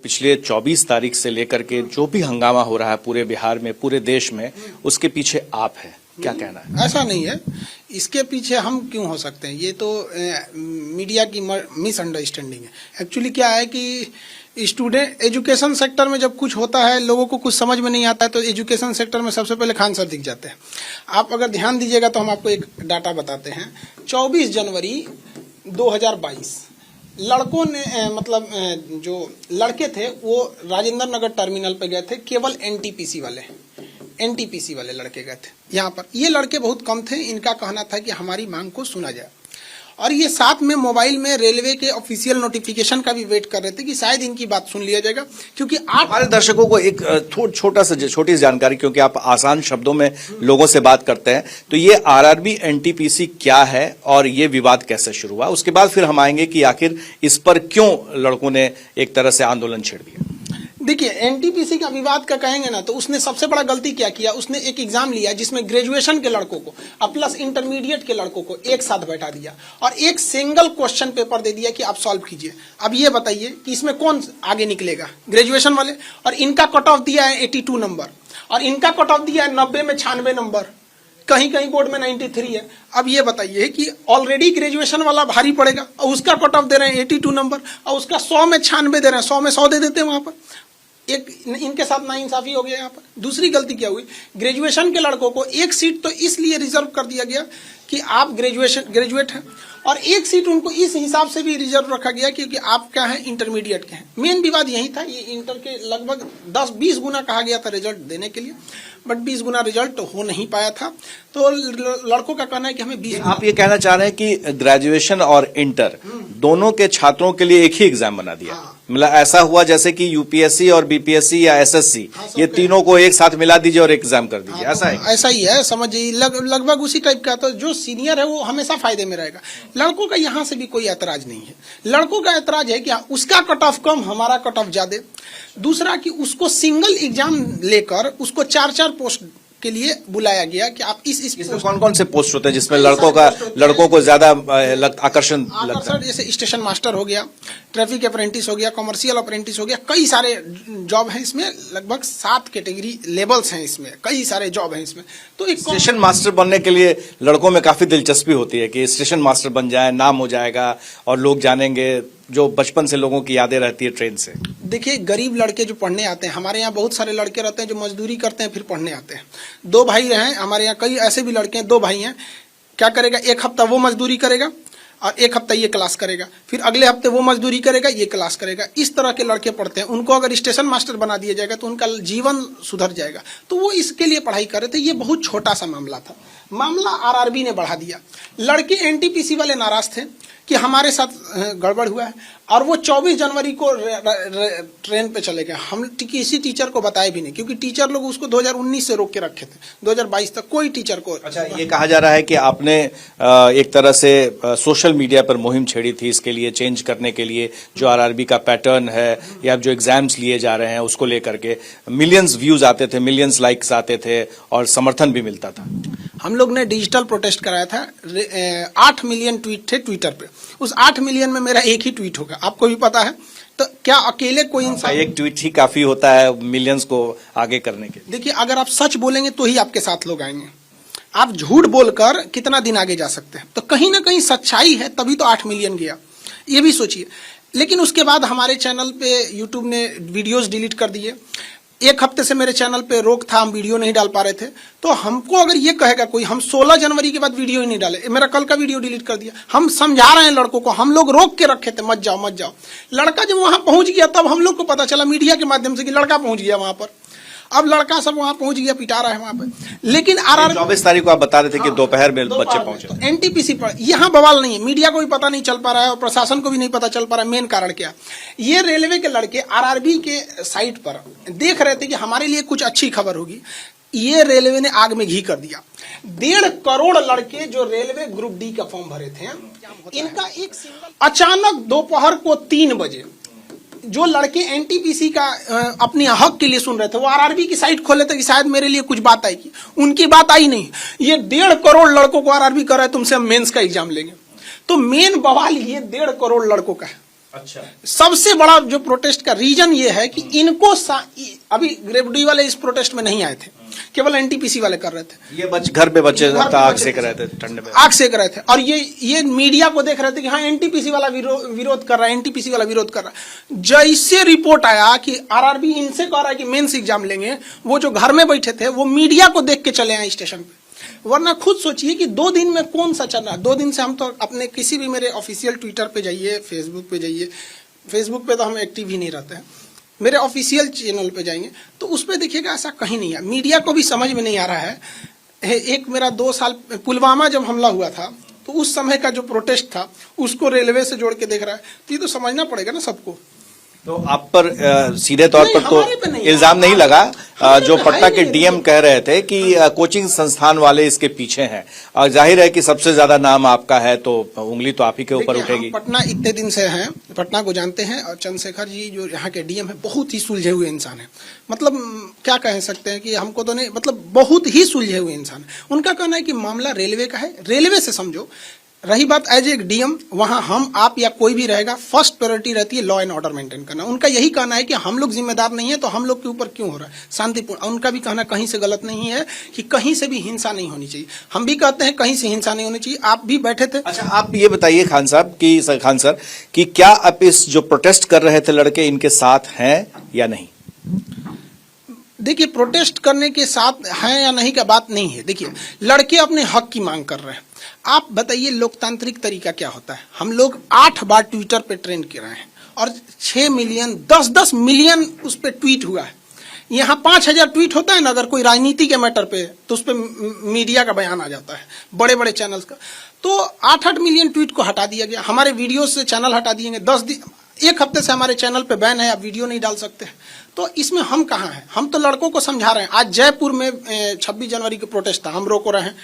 पिछले 24 तारीख से लेकर के जो भी हंगामा हो रहा है पूरे बिहार में, पूरे देश में, उसके पीछे आप हैं, क्या कहना है? ऐसा नहीं है, इसके पीछे हम क्यों हो सकते हैं? ये तो मीडिया की मिसअंडरस्टैंडिंग है। एक्चुअली क्या है कि स्टूडेंट एजुकेशन सेक्टर में जब कुछ होता है, लोगों को कुछ समझ में नहीं आता है, तो एजुकेशन सेक्टर में सबसे पहले खान सर दिख जाते हैं। आप अगर ध्यान दीजिएगा तो हम आपको एक डाटा बताते हैं। 24 जनवरी 2022 लड़कों ने जो लड़के थे वो राजेंद्र नगर टर्मिनल पे गए थे, केवल एनटीपीसी वाले लड़के गए थे। यहाँ पर ये लड़के बहुत कम थे। इनका कहना था कि हमारी मांग को सुना जाए, और ये साथ में मोबाइल में रेलवे के ऑफिशियल नोटिफिकेशन का भी वेट कर रहे थे कि शायद इनकी बात सुन लिया जाएगा। क्योंकि आप हमारे दर्शकों को एक छोटी सी जानकारी, क्योंकि आप आसान शब्दों में लोगों से बात करते हैं, तो ये आरआरबी एनटीपीसी क्या है और ये विवाद कैसे शुरू हुआ, उसके बाद फिर हम आएंगे कि आखिर इस पर क्यों लड़कों ने एक तरह से आंदोलन छेड़ दिया। देखिए, एनटीपीसी का विवाद का कहेंगे ना, तो उसने सबसे बड़ा गलती क्या किया, उसने एक एग्जाम लिया जिसमें ग्रेजुएशन के लड़कों को और प्लस इंटरमीडिएट के लड़कों को एक साथ बैठा दिया और एक सिंगल क्वेश्चन पेपर दे दिया कि आप सॉल्व कीजिए। अब ये बताइए कि इसमें कौन आगे निकलेगा? ग्रेजुएशन वाले। और इनका कट ऑफ दिया है 82 नंबर और इनका कट ऑफ दिया है 90 में 96 नंबर, कहीं कहीं बोर्ड में 93 है। अब ये बताइए कि ऑलरेडी ग्रेजुएशन वाला भारी पड़ेगा और उसका कट ऑफ दे रहे हैं 82 नंबर और उसका 100 में 96 दे रहे हैं, 100 में 100 दे देते हैं वहां पर। एक इनके साथ नाइंसाफी हो गया यहाँ पर। दूसरी गलती क्या हुई, ग्रेजुएशन के लड़कों को एक सीट तो इसलिए रिजर्व कर दिया गया कि आप ग्रेजुएट हैं, और एक सीट उनको इस हिसाब से भी रिजर्व रखा गया क्योंकि आप क्या है, इंटरमीडिएट के हैं। मेन विवाद यही था। ये इंटर के लगभग 10-20 गुना कहा गया था रिजल्ट देने के लिए, बट 20 गुना रिजल्ट हो नहीं पाया था। तो लड़कों का कहना है कि हमें 20। आप ये कहना चाह रहे हैं कि ग्रेजुएशन और इंटर दोनों के छात्रों के लिए एक ही एग्जाम बना दिया? हाँ। मतलब ऐसा हुआ जैसे कि यूपीएससी और बीपीएससी या एसएससी, ये तीनों को एक साथ मिला दीजिए और एग्जाम कर दीजिए। ऐसा है? ऐसा ही है, समझिए। लगभग उसी टाइप का। तो जो सीनियर है वो हमेशा फायदे में रहेगा। लड़कों का यहाँ से भी कोई ऐतराज नहीं है। लड़कों का ऐतराज है कि उसका कट ऑफ कम, हमारा कट ऑफ ज्यादा। दूसरा कि उसको सिंगल एग्जाम लेकर उसको 4-4 पोस्ट के लिए बुलाया गया कि आप इस कौन कौन से पोस्ट होते हैं जिसमें लड़कों को ज्यादा आकर्षण लगता है? जैसे स्टेशन मास्टर हो गया, ट्रैफिक अप्रेंटिस हो गया, कमर्शियल अप्रेंटिस हो गया, कई सारे जॉब हैं इसमें। लगभग 7 कैटेगरी लेवल्स हैं इसमें, कई सारे जॉब हैं इसमें। तो एक स्टेशन मास्टर बनने के लिए लड़कों में काफी दिलचस्पी होती है कि स्टेशन मास्टर बन जाए, नाम हो जाएगा और लोग जानेंगे, जो बचपन से लोगों की यादें रहती है ट्रेन से। देखिए, गरीब लड़के जो पढ़ने आते हैं, हमारे यहाँ बहुत सारे लड़के रहते हैं जो मजदूरी करते हैं फिर पढ़ने आते हैं। 2 भाई हैं हमारे यहाँ, कई ऐसे भी लड़के हैं, 2 भाई हैं। क्या करेगा, एक हफ्ता वो मजदूरी करेगा और एक हफ्ता ये क्लास करेगा, फिर अगले हफ्ते वो मजदूरी करेगा, ये क्लास करेगा। इस तरह के लड़के पढ़ते हैं। उनको अगर स्टेशन मास्टर बना दिया जाएगा तो उनका जीवन सुधर जाएगा। तो वो इसके लिए पढ़ाई कर रहे थे। ये बहुत छोटा सा मामला था। मामला आरआरबी ने बढ़ा दिया। लड़के एनटीपीसी वाले नाराज थे कि हमारे साथ गड़बड़ हुआ है, और वो 24 जनवरी को ट्रेन पे चले गए। हम किसी टीचर को बताए भी नहीं, क्योंकि टीचर लोग उसको 2019 से रोक के रखे थे, 2022 तक कोई टीचर को। अच्छा, ये कहा जा रहा है कि आपने एक तरह से सोशल मीडिया पर मुहिम छेड़ी थी इसके लिए, चेंज करने के लिए जो आरआरबी का पैटर्न है या जो एग्जाम्स लिए जा रहे हैं उसको लेकर के। मिलियंस व्यूज आते थे, मिलियंस लाइक्स आते थे और समर्थन भी मिलता था। हम लोग ने डिजिटल प्रोटेस्ट कराया था। 8 मिलियन ट्वीट थे ट्विटर पे। उस 8 मिलियन में मेरा एक ही ट्वीट होगा, आपको भी पता है। तो क्या अकेले कोई इंसान, एक ट्वीट ही काफी होता है मिलियंस को आगे करने के? देखिए, अगर आप सच बोलेंगे तो ही आपके साथ लोग आएंगे। आप झूठ बोलकर कितना दिन आगे जा सकते हैं? तो कहीं ना कहीं सच्चाई है, तभी तो 8 मिलियन गया। ये भी सोचिए। लेकिन उसके बाद हमारे चैनल पे यूट्यूब ने वीडियोस डिलीट कर दिए। 1 हफ्ते से मेरे चैनल पे रोक था, हम वीडियो नहीं डाल पा रहे थे। तो हमको अगर ये कहेगा कोई, हम 16 जनवरी के बाद वीडियो ही नहीं डाले, मेरा कल का वीडियो डिलीट कर दिया। हम समझा रहे हैं लड़कों को, हम लोग रोक के रखे थे, मत जाओ मत जाओ। लड़का जब वहां पहुंच गया तब हम लोग को पता चला मीडिया के माध्यम से कि लड़का पहुंच गया वहां पर। अब लड़का सब वहां पहुंच गया, पिटा रहा है वहां पर। लेकिन 24 तारीख को आप बता रहे थे कि दोपहर में बच्चे पहुंचे। तो एनटीपीसी पर यहाँ बवाल नहीं है, मीडिया को भी पता नहीं चल पा रहा है और प्रशासन को भी नहीं पता चल पा रहा है। मेन कारण क्या, ये रेलवे के लड़के आरआरबी के साइट पर देख रहे थे कि हमारे लिए कुछ अच्छी खबर होगी। ये रेलवे ने आग में घी कर दिया। 1.5 करोड़ लड़के जो रेलवे ग्रुप डी का फॉर्म भरे थे, इनका एक अचानक दोपहर को 3 बजे जो लड़के एनटीपीसी का अपने हक के लिए सुन रहे थे, वो आरआरबी की साइट खोले थे कि शायद मेरे लिए कुछ बात आएगी। उनकी बात आई नहीं। ये 1.5 करोड़ लड़कों को आरआरबी कर रहा है तुमसे हम मेंस का एग्जाम लेंगे। तो मेन बवाल ये 1.5 करोड़ लड़कों का है। अच्छा, सबसे बड़ा जो प्रोटेस्ट का रीजन ये है कि इनको अभी ग्रेविटी वाले इस प्रोटेस्ट में नहीं आए थे, केवल एनटीपीसी वाले कर रहे थे। ये घर पे बच्चे आग सेक रहे थे, ठंड में आग सेक रहे थे, और ये मीडिया को देख रहे थे कि हाँ एनटीपीसी वाला विरोध कर रहा है, एनटीपीसी वाला विरोध कर रहा है। जैसे रिपोर्ट आया कि आरआरबी इनसे कह रहा है कि मेंस एग्जाम लेंगे, वो जो घर में बैठे थे वो मीडिया को देख के चले आए स्टेशन पे। वरना खुद सोचिए कि 2 दिन में कौन सा चल रहा है। 2 दिन से हम तो अपने किसी भी मेरे ऑफिशियल ट्विटर पे जाइए, फेसबुक पे जाइए, फेसबुक पे तो हम एक्टिव ही नहीं रहते हैं, मेरे ऑफिशियल चैनल पे जाएंगे तो उस पर देखिएगा ऐसा कहीं नहीं है। मीडिया को भी समझ में नहीं आ रहा है। एक मेरा 2 साल पुलवामा जब हमला हुआ था तो उस समय का जो प्रोटेस्ट था उसको रेलवे से जोड़ के देख रहा है, तो ये तो समझना पड़ेगा ना सबको। तो आप पर सीधे तौर पर तो नहीं, इल्जाम नहीं लगा। जो पे पटना है के नहीं, डीएम कह रहे थे कि कोचिंग संस्थान वाले इसके पीछे हैं, और जाहिर है कि सबसे ज्यादा नाम आपका है तो उंगली तो आप ही के ऊपर उठेगी। पटना इतने दिन से हैं, पटना को जानते हैं, और चंद्रशेखर जी जो यहाँ के डीएम है बहुत ही सुलझे हुए इंसान है। मतलब क्या कह सकते हैं कि हमको तो नहीं, मतलब बहुत ही सुलझे हुए इंसान। उनका कहना है कि मामला रेलवे का है, रेलवे से समझो। रही बात एज एक डीएम, वहां हम आप या कोई भी रहेगा, फर्स्ट प्रायोरिटी रहती है लॉ एंड ऑर्डर मेंटेन करना। उनका यही कहना है कि हम लोग जिम्मेदार नहीं है तो हम लोग के ऊपर क्यों हो रहा है, शांतिपूर्ण। उनका भी कहना कहीं से गलत नहीं है कि कहीं से भी हिंसा नहीं होनी चाहिए। हम भी कहते हैं कहीं से हिंसा नहीं होनी चाहिए। आप भी बैठे थे। अच्छा, आप ये बताइए खान सर कि क्या आप इस जो प्रोटेस्ट कर रहे थे लड़के, इनके साथ हैं या नहीं? देखिए, प्रोटेस्ट करने के साथ हैं या नहीं का बात नहीं है। देखिए, लड़के अपने हक की मांग कर रहे हैं। आप बताइए लोकतांत्रिक तरीका क्या होता है। हम लोग 8 बार ट्विटर पे ट्रेंड कर रहे हैं और 6 मिलियन 10-10 मिलियन उस पर ट्वीट हुआ है। यहाँ 5000 ट्वीट होता है ना अगर कोई राजनीति के मैटर पे, तो उस पर मीडिया का बयान आ जाता है, बड़े बड़े चैनल्स का। तो 8-8 मिलियन ट्वीट को हटा दिया गया। हमारे वीडियो से चैनल हटा दिए गए। 1 हफ्ते से हमारे चैनल पे बैन है, आप वीडियो नहीं डाल सकते। तो इसमें हम कहाँ हैं? हम तो लड़कों को समझा रहे हैं। आज जयपुर में 26 जनवरी के प्रोटेस्ट था, हम रोक रहे हैं।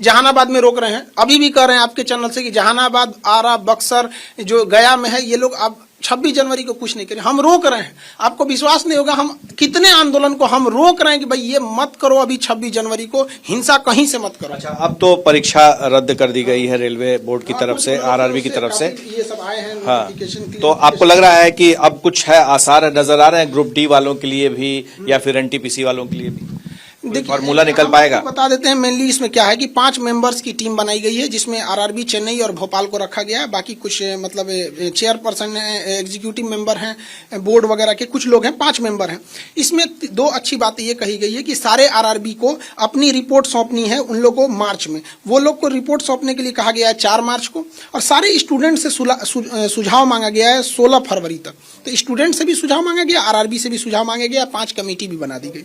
जहानाबाद में रोक रहे हैं। अभी भी कह रहे हैं आपके चैनल से कि जहानाबाद, आरा, बक्सर जो गया में है, ये लोग अब 26 जनवरी को कुछ नहीं करें। हम रोक रहे हैं। आपको विश्वास नहीं होगा हम कितने आंदोलन को हम रोक रहे हैं कि भाई ये मत करो अभी 26 जनवरी को, हिंसा कहीं से मत करो। अच्छा, अब तो परीक्षा रद्द कर दी गई है रेलवे बोर्ड की तरफ से, आरआरबी की तरफ से, ये सब आए हैं नोटिफिकेशन। तो आपको लग रहा है कि अब कुछ है, आसार नजर आ रहे हैं ग्रुप डी वालों के लिए भी या फिर एनटीपीसी वालों के लिए भी? देखिए, फॉर्मूला निकल पाएगा? बता देते हैं मेनली इसमें क्या है कि 5 मेंबर्स की टीम बनाई गई है, जिसमें आरआरबी, चेन्नई और भोपाल को रखा गया है। बाकी कुछ मतलब चेयरपर्सन है, एग्जीक्यूटिव मेंबर हैं, बोर्ड वगैरह के कुछ लोग हैं, 5 मेंबर हैं। इसमें 2 अच्छी बातें ये कही गई है कि सारे आरआरबी को अपनी रिपोर्ट सौंपनी है उन लोगों को मार्च में। वो लोग को रिपोर्ट सौंपने के लिए कहा गया है 4 मार्च को, और सारे स्टूडेंट से सुझाव मांगा गया है 16 फरवरी तक। तो स्टूडेंट से भी सुझाव मांगा गया, आरआरबी से भी सुझाव मांगा गया, 5 कमेटी भी बना दी गई।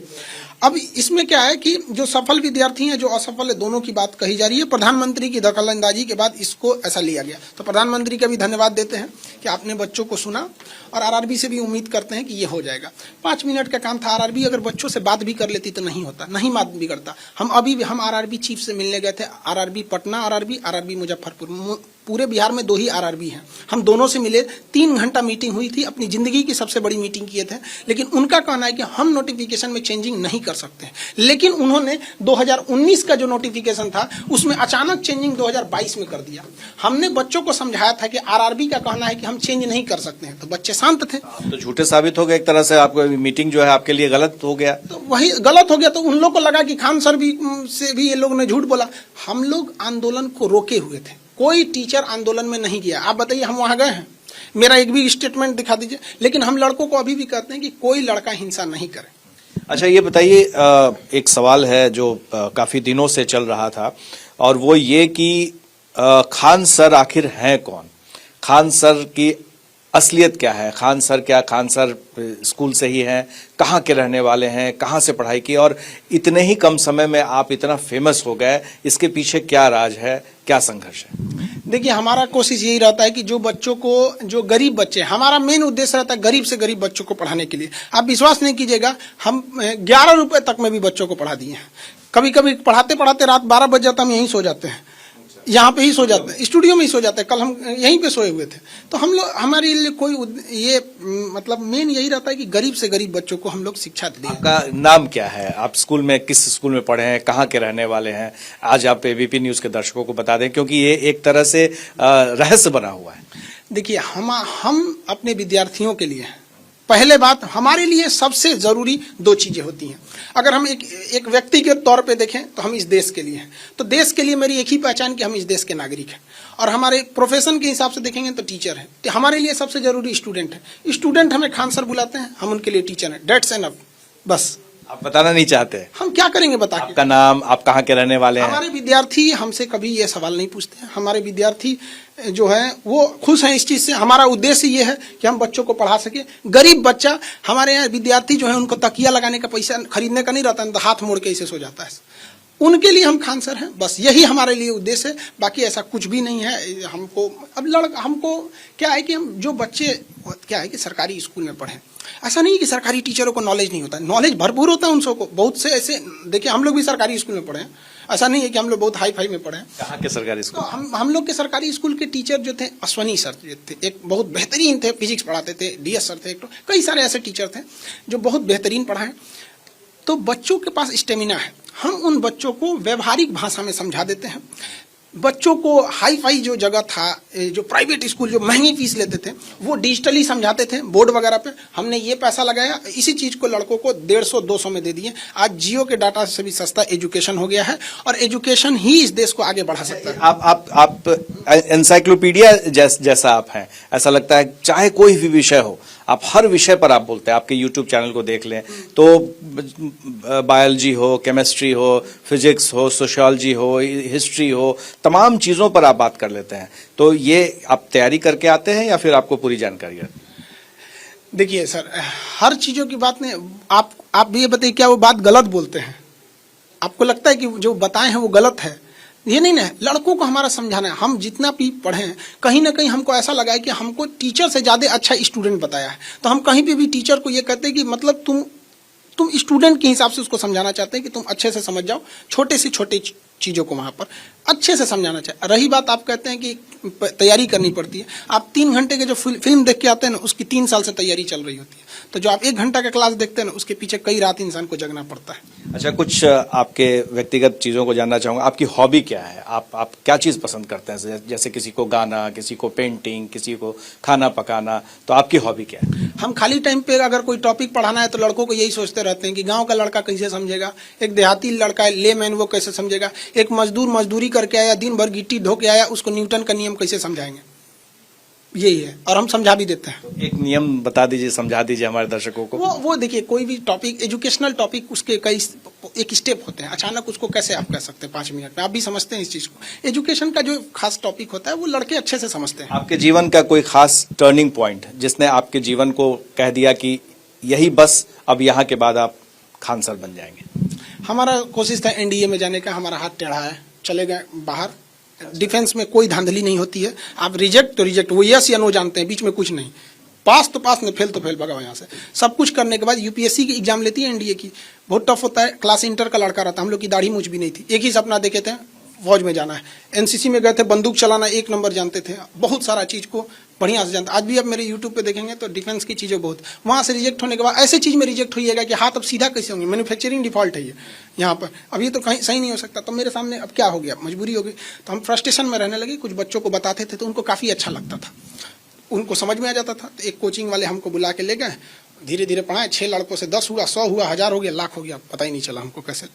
अब इसमें क्या है कि जो सफल विद्यार्थी हैं, जो असफल है, दोनों की बात कही जा रही है। प्रधानमंत्री की दखलंदाजी के बाद इसको ऐसा लिया गया। तो प्रधानमंत्री का भी धन्यवाद देते हैं कि आपने बच्चों को सुना, और आरआरबी से भी उम्मीद करते हैं कि ये हो जाएगा। 5 मिनट का काम था। आरआरबी अगर बच्चों से बात भी कर लेती तो नहीं होता, नहीं बात बिगड़ता। हम आरआरबी चीफ से मिलने गए थे, आरआरबी पटना, आरआरबी मुजफ्फरपुर। पूरे बिहार में 2 ही आरआरबी हैं। हम दोनों से मिले, 3 घंटा मीटिंग हुई थी। अपनी जिंदगी की सबसे बड़ी मीटिंग किए थे। लेकिन उनका कहना है कि हम नोटिफिकेशन में चेंजिंग नहीं कर सकते। लेकिन उन्होंने 2019 का जो नोटिफिकेशन था उसमें अचानक चेंजिंग 2022 में कर दिया। हमने बच्चों को समझाया था कि आरआरबी का कहना है कि हम चेंज नहीं कर सकते हैं, तो बच्चे शांत थे। तो झूठे साबित हो गए एक तरह से, आपको मीटिंग जो है आपके लिए गलत हो गया। तो वही गलत हो गया, तो उन लोग को लगा कि खान सर भी से भी ये लोग ने झूठ बोला। हम लोग आंदोलन को रोके हुए थे, कोई टीचर आंदोलन में नहीं गया। आप बताइए, हम वहां गए हैं? मेरा एक भी स्टेटमेंट दिखा दीजिए। लेकिन हम लड़कों को अभी भी कहते हैं कि कोई लड़का हिंसा नहीं करे। अच्छा, ये बताइए, एक सवाल है जो काफी दिनों से चल रहा था, और वो ये कि खान सर आखिर हैं कौन? खान सर की असलियत क्या है? खान सर स्कूल से ही हैं? कहाँ के रहने वाले हैं? कहाँ से पढ़ाई की? और इतने ही कम समय में आप इतना फेमस हो गए, इसके पीछे क्या राज है, क्या संघर्ष है? देखिए, हमारा कोशिश यही रहता है कि जो बच्चों को, जो गरीब बच्चे, हमारा मेन उद्देश्य रहता है गरीब से गरीब बच्चों को पढ़ाने के लिए। आप विश्वास नहीं कीजिएगा, हम 11 रुपए तक में भी बच्चों को पढ़ा दिए हैं। कभी कभी पढ़ाते पढ़ाते रात 12 बज जाता, हम यहीं सो जाते हैं, यहाँ पे ही सो जाते हैं, स्टूडियो में ही सो जाते हैं। कल हम यहीं पे सोए हुए थे। तो हम लोग, हमारे लिए कोई ये मतलब मेन यही रहता है कि गरीब से गरीब बच्चों को हम लोग शिक्षा दें। आपका नाम क्या है? आप स्कूल में, किस स्कूल में पढ़े हैं? कहाँ के रहने वाले हैं? आज आप एबीपी न्यूज के दर्शकों को बता दें, क्योंकि ये एक तरह से रहस्य बना हुआ है। देखिए, हम अपने विद्यार्थियों के लिए, पहले बात हमारे लिए सबसे जरूरी दो चीजें होती हैं। अगर हम एक व्यक्ति के तौर पे देखें तो हम इस देश के लिए हैं, तो देश के लिए मेरी एक ही पहचान कि हम इस देश के नागरिक हैं। और हमारे प्रोफेशन के हिसाब से देखेंगे तो टीचर है, तो हमारे लिए सबसे जरूरी स्टूडेंट है। स्टूडेंट हमें खान सर बुलाते हैं, हम उनके लिए टीचर हैं, डेट्स एनफ। बस आप बताना नहीं चाहते? हम क्या करेंगे बता के? आपका नाम, आप कहाँ के रहने वाले हैं? हमारे विद्यार्थी हमसे कभी ये सवाल नहीं पूछते हैं। हमारे विद्यार्थी जो है वो खुश हैं इस चीज से। हमारा उद्देश्य ये है कि हम बच्चों को पढ़ा सके। गरीब बच्चा, हमारे यहाँ विद्यार्थी जो है उनको तकिया लगाने का पैसा खरीदने का नहीं रहता है, तो हाथ मोड़ के इसे सो जाता है। उनके लिए हम खान सर हैं, बस यही हमारे लिए उद्देश्य है। बाकी ऐसा कुछ भी नहीं है। हमको क्या है कि हम जो बच्चे क्या है कि सरकारी स्कूल में पढ़े, ऐसा नहीं है कि सरकारी टीचरों को नॉलेज नहीं होता है, नॉलेज भरपूर होता है उन सबको। बहुत से ऐसे देखिए, हम लोग भी सरकारी स्कूल में पढ़े हैं, ऐसा नहीं है कि हम लोग बहुत हाई फाई में पढ़े हैं। कहाँ के सरकारी स्कूल? तो हम लोग के सरकारी स्कूल के टीचर जो थे, अश्वनी सर जो थे, एक बहुत बेहतरीन थे, फिजिक्स पढ़ाते थे। डीएस सर थे, एक तो कई सारे ऐसे टीचर थे जो बहुत बेहतरीन पढ़ाएं। तो बच्चों के पास स्टेमिना है, हम उन बच्चों को व्यवहारिक भाषा में समझा देते हैं। बच्चों को हाई फाई जो जगह था, जो प्राइवेट स्कूल जो महंगी फीस लेते थे, वो डिजिटली समझाते थे बोर्ड वगैरह पे। हमने ये पैसा लगाया, इसी चीज को लड़कों को 150-200 में दे दिए। आज जियो के डाटा से भी सस्ता एजुकेशन हो गया है, और एजुकेशन ही इस देश को आगे बढ़ा सकता है। आप एनसाइक्लोपीडिया जैसा आप हैं, ऐसा लगता है। चाहे कोई भी विषय हो, आप हर विषय पर आप बोलते हैं। आपके यूट्यूब चैनल को देख लें तो बायोलॉजी हो, केमिस्ट्री हो, फिजिक्स हो, सोशियोलॉजी हो, हिस्ट्री हो, तमाम चीजों पर आप बात कर लेते हैं। तो ये आप तैयारी करके आते हैं या फिर आपको पूरी जानकारी है? देखिए सर, हर चीजों की बात नहीं। आप भी ये बताइए, क्या वो बात गलत बोलते हैं? आपको लगता है कि जो बताए हैं वो गलत है? ये नहीं ना, लड़कों को हमारा समझाना है। हम जितना भी पढ़े हैं, कहीं ना कहीं हमको ऐसा लगा है कि हमको टीचर से ज्यादा अच्छा स्टूडेंट बताया है। तो हम कहीं पे भी टीचर को ये कहते हैं कि मतलब तुम स्टूडेंट के हिसाब से उसको समझाना चाहते हैं कि तुम अच्छे से समझ जाओ। छोटे से छोटे चीजों को वहां पर अच्छे से समझाना चाहिए। रही बात, आप कहते हैं कि तैयारी करनी पड़ती है। आप 3 घंटे के जो फिल्म देख के आते हैं ना, उसकी 3 साल से तैयारी चल रही होती है। तो जो आप 1 घंटा का क्लास देखते हैं ना, उसके पीछे कई रात इंसान को जगना पड़ता है। अच्छा, कुछ आपके व्यक्तिगत चीजों को जानना चाहूंगा। आपकी हॉबी क्या है? आप क्या चीज पसंद करते हैं? जैसे किसी को गाना, किसी को पेंटिंग, किसी को खाना पकाना, तो आपकी हॉबी क्या है? हम खाली टाइम पे अगर कोई टॉपिक पढ़ाना है तो लड़कों को यही सोचते रहते हैं कि गांव का लड़का कैसे समझेगा, एक देहाती लड़का है लेमैन वो कैसे समझेगा, एक मजदूर मजदूरी करके आया, दिन भर गिट्टी ढो के आया, उसको न्यूटन का नियम कैसे समझाएंगे। यही है, और हम समझा भी देते हैं। एक नियम बता दीजिए, समझा दीजिए हमारे दर्शकों को। वो देखिए, कोई भी टॉपिक, एजुकेशनल टॉपिक, उसके कई एक स्टेप होते हैं। अचानक उसको कैसे आप कह सकते हैं 5 मिनट में? आप भी समझते हैं इस चीज को। एजुकेशन का जो खास टॉपिक होता है वो लड़के अच्छे से समझते हैं। आपके जीवन का कोई खास टर्निंग पॉइंट जिसने आपके जीवन को कह दिया कि यही बस, अब यहाँ के बाद आप खान सर बन जाएंगे? हमारा कोशिश था एनडीए में जाने का, हमारा हाथ टेढ़ा है, चले गए बाहर। डिफेंस में कोई धांधली नहीं होती है। आप रिजेक्ट तो रिजेक्ट, वो यस या नो जानते हैं, बीच में कुछ नहीं। पास तो पास, नहीं फेल तो फेल, भगाओ यहाँ से। सब कुछ करने के बाद यूपीएससी की एग्जाम लेती है एनडीए की, बहुत टफ होता है। क्लास इंटर का लड़का रहता, हम लोग की दाढ़ी मूछ भी नहीं थी। एक ही सपना देखे थे, फौज में जाना है। एनसीसी में गए थे, बंदूक चलाना 1 नंबर जानते थे, बहुत सारा चीज को बढ़िया से जानते। आज भी अब मेरे यूट्यूब पे देखेंगे तो डिफेंस की चीजें बहुत। वहां से रिजेक्ट होने के बाद ऐसे चीज में रिजेक्ट होइएगा कि हाथ अब सीधा कैसे होंगे। मैन्युफैक्चरिंग डिफॉल्ट है ये यहाँ पर, अब ये तो कहीं सही नहीं हो सकता। तो मेरे सामने अब क्या हो गया, मजबूरी हो गई। तो हम फ्रस्ट्रेशन में रहने लगे। कुछ बच्चों को बताते थे तो उनको काफी अच्छा लगता था, उनको समझ में आ जाता था। तो एक कोचिंग वाले हमको बुला के ले गए, धीरे धीरे पढ़ाए। 6 लड़कों से 10 हुआ, 100 हुआ, 1000 हो गया, लाख हो गया, पता ही नहीं चला हमको कैसे।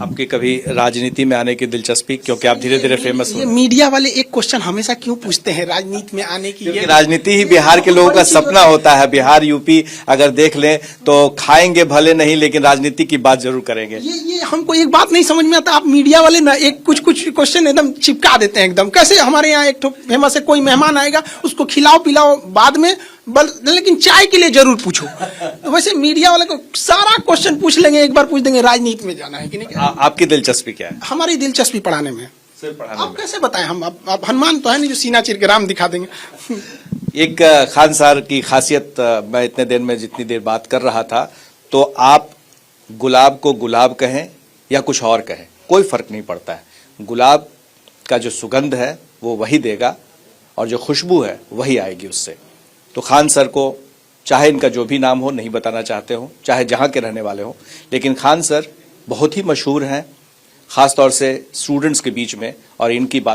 आपकी कभी राजनीति में आने की दिलचस्पी, क्योंकि आप धीरे धीरे फेमस हो? ये मीडिया वाले एक क्वेश्चन हमेशा क्यों पूछते हैं राजनीति में आने की? क्योंकि राजनीति ही बिहार के लोगों का सपना होता है। बिहार, यूपी अगर देख लें तो खाएंगे भले नहीं, लेकिन राजनीति की बात जरूर करेंगे। ये हमको एक बात नहीं समझ में आता। आप मीडिया वाले ना एक कुछ क्वेश्चन एकदम चिपका देते हैं एकदम। कैसे हमारे यहाँ एक फेमस है, कोई मेहमान आएगा उसको खिलाओ पिलाओ बाद में, लेकिन चाय के लिए जरूर पूछो। तो वैसे मीडिया वाले को सारा क्वेश्चन पूछ लेंगे, एक बार पूछ देंगे राजनीति में जाना है कि नहीं। आपकी दिलचस्पी क्या है? हमारी दिलचस्पी पढ़ाने में। सिर्फ पढ़ाने आप कैसे बताएं? हम आप हनुमान तो है नहीं जो सीना चीर के राम दिखा देंगे। एक खान सर की खासियत, मैं इतने देर में जितनी देर बात कर रहा था, तो आप गुलाब को गुलाब कहें या कुछ और कहें, कोई फर्क नहीं पड़ता है। गुलाब का जो सुगंध है वो वही देगा, और जो खुशबू है वही आएगी उससे। तो खान सर को, चाहे इनका जो भी नाम हो, नहीं बताना चाहते हो, चाहे जहाँ के रहने वाले हो, लेकिन खान सर बहुत ही मशहूर हैं, खासतौर से स्टूडेंट्स के बीच में, और इनकी बात